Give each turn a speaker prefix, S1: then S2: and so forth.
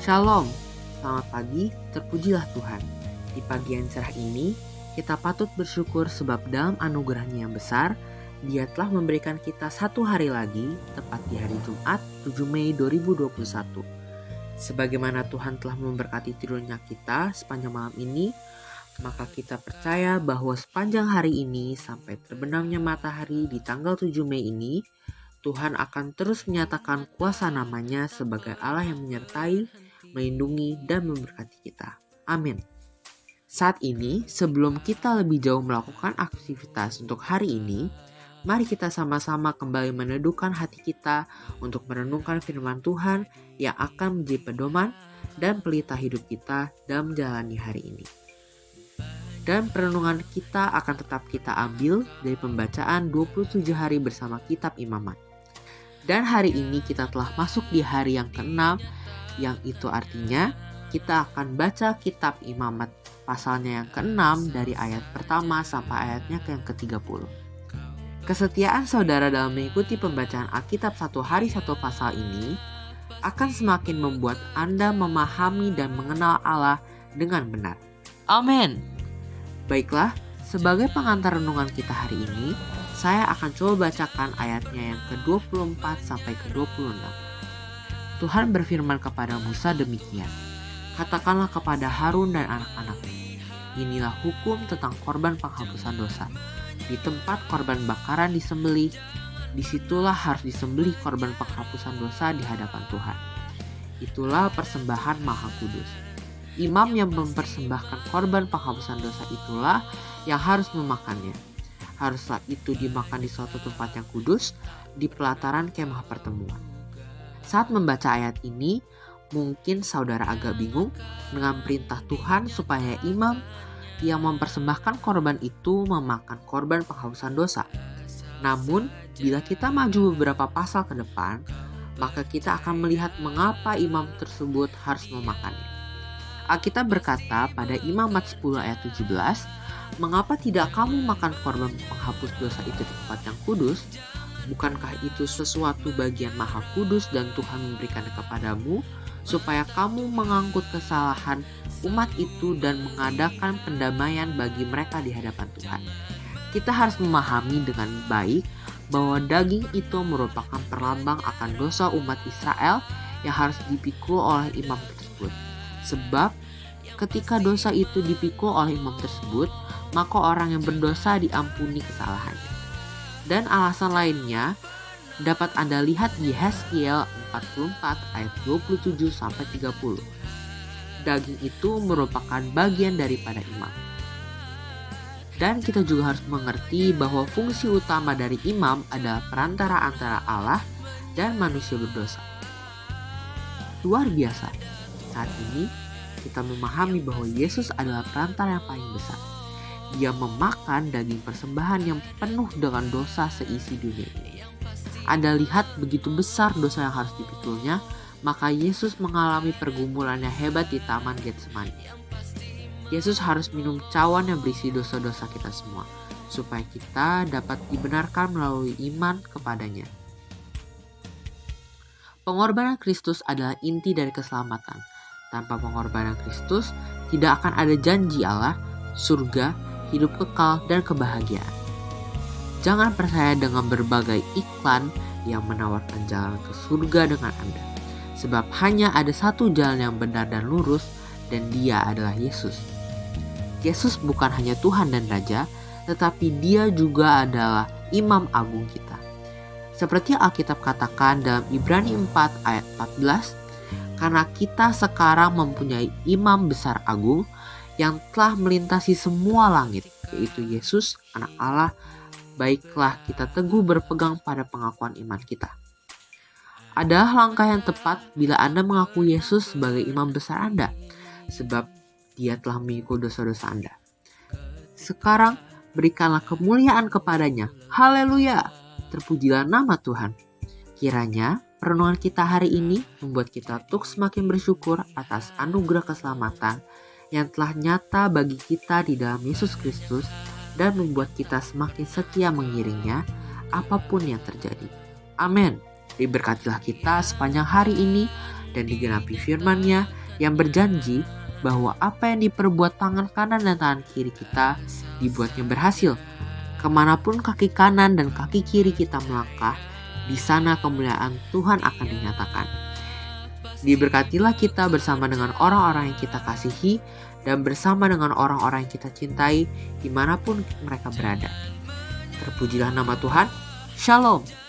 S1: Shalom, selamat pagi, terpujilah Tuhan. Di pagi yang cerah ini, kita patut bersyukur sebab dalam anugerahnya yang besar, Dia telah memberikan kita satu hari lagi, tepat di hari Jumat 7 Mei 2021. Sebagaimana Tuhan telah memberkati tidurnya kita sepanjang malam ini, maka kita percaya bahwa sepanjang hari ini sampai terbenamnya matahari di tanggal 7 Mei ini, Tuhan akan terus menyatakan kuasa namanya sebagai Allah yang menyertai, melindungi, dan memberkati kita. Amin. Saat ini, sebelum kita lebih jauh melakukan aktivitas untuk hari ini, mari kita sama-sama kembali meneduhkan hati kita untuk merenungkan firman Tuhan yang akan menjadi pedoman dan pelita hidup kita dalam menjalani hari ini. Dan perenungan kita akan tetap kita ambil dari pembacaan 27 hari bersama kitab Imamat. Dan hari ini kita telah masuk di hari yang ke-6, yang itu artinya kita akan baca kitab Imamat pasalnya yang ke-6 dari ayat pertama sampai ayatnya yang ke-30. Kesetiaan saudara dalam mengikuti pembacaan Alkitab satu hari satu pasal ini akan semakin membuat Anda memahami dan mengenal Allah dengan benar. Amin. Baiklah, sebagai pengantar renungan kita hari ini, saya akan coba bacakan ayatnya yang ke-24 sampai ke-26. Tuhan berfirman kepada Musa demikian, "Katakanlah kepada Harun dan anak-anaknya, inilah hukum tentang korban penghapusan dosa. Di tempat korban bakaran disembelih, disitulah harus disembelih korban penghapusan dosa di hadapan Tuhan. Itulah persembahan maha kudus. Imam yang mempersembahkan korban penghapusan dosa itulah yang harus memakannya. Haruslah itu dimakan di suatu tempat yang kudus, di pelataran kemah pertemuan." Saat membaca ayat ini, mungkin saudara agak bingung dengan perintah Tuhan supaya imam yang mempersembahkan korban itu memakan korban penghapusan dosa. Namun, bila kita maju beberapa pasal ke depan, maka kita akan melihat mengapa imam tersebut harus memakannya. Alkitab berkata pada Imamat 10 ayat 17, "Mengapa tidak kamu makan korban penghapus dosa itu di tempat yang kudus? Bukankah itu sesuatu bagian maha kudus dan Tuhan memberikannya kepadamu, supaya kamu mengangkut kesalahan umat itu dan mengadakan pendamaian bagi mereka di hadapan Tuhan." Kita harus memahami dengan baik bahwa daging itu merupakan perlambang akan dosa umat Israel yang harus dipikul oleh imam tersebut. Sebab ketika dosa itu dipikul oleh imam tersebut, maka orang yang berdosa diampuni kesalahannya. Dan alasan lainnya dapat Anda lihat di Yeskiel 44 ayat 27 sampai 30. Daging itu merupakan bagian daripada imam. Dan kita juga harus mengerti bahwa fungsi utama dari imam adalah perantara antara Allah dan manusia berdosa. Luar biasa. Saat ini kita memahami bahwa Yesus adalah perantara yang paling besar. Dia memakan daging persembahan yang penuh dengan dosa seisi dunia ini. Anda lihat begitu besar dosa yang harus dipikulnya, maka Yesus mengalami pergumulan yang hebat di Taman Getsemani. Yesus harus minum cawan yang berisi dosa-dosa kita semua, supaya kita dapat dibenarkan melalui iman kepadanya. Pengorbanan Kristus adalah inti dari keselamatan. Tanpa pengorbanan Kristus, tidak akan ada janji Allah, surga, hidup kekal, dan kebahagiaan. Jangan percaya dengan berbagai iklan yang menawarkan jalan ke surga dengan Anda. Sebab hanya ada satu jalan yang benar dan lurus, dan Dia adalah Yesus. Yesus bukan hanya Tuhan dan Raja, tetapi Dia juga adalah Imam Agung kita. Seperti Alkitab katakan dalam Ibrani 4 ayat 14, "Karena kita sekarang mempunyai Imam Besar Agung, yang telah melintasi semua langit, yaitu Yesus, Anak Allah, baiklah kita teguh berpegang pada pengakuan iman kita." Adalah langkah yang tepat bila Anda mengaku Yesus sebagai imam besar Anda, sebab Dia telah memikul dosa-dosa Anda. Sekarang berikanlah kemuliaan kepadanya. Haleluya! Terpujilah nama Tuhan. Kiranya renungan kita hari ini membuat kita untuk semakin bersyukur atas anugerah keselamatan yang telah nyata bagi kita di dalam Yesus Kristus dan membuat kita semakin setia mengiringnya apapun yang terjadi. Amin. Diberkatilah kita sepanjang hari ini dan digenapi firman-Nya yang berjanji bahwa apa yang diperbuat tangan kanan dan tangan kiri kita dibuatnya berhasil. Kemanapun kaki kanan dan kaki kiri kita melangkah, di sana kemuliaan Tuhan akan dinyatakan. Diberkatilah kita bersama dengan orang-orang yang kita kasihi dan bersama dengan orang-orang yang kita cintai dimanapun mereka berada. Terpujilah nama Tuhan. Shalom.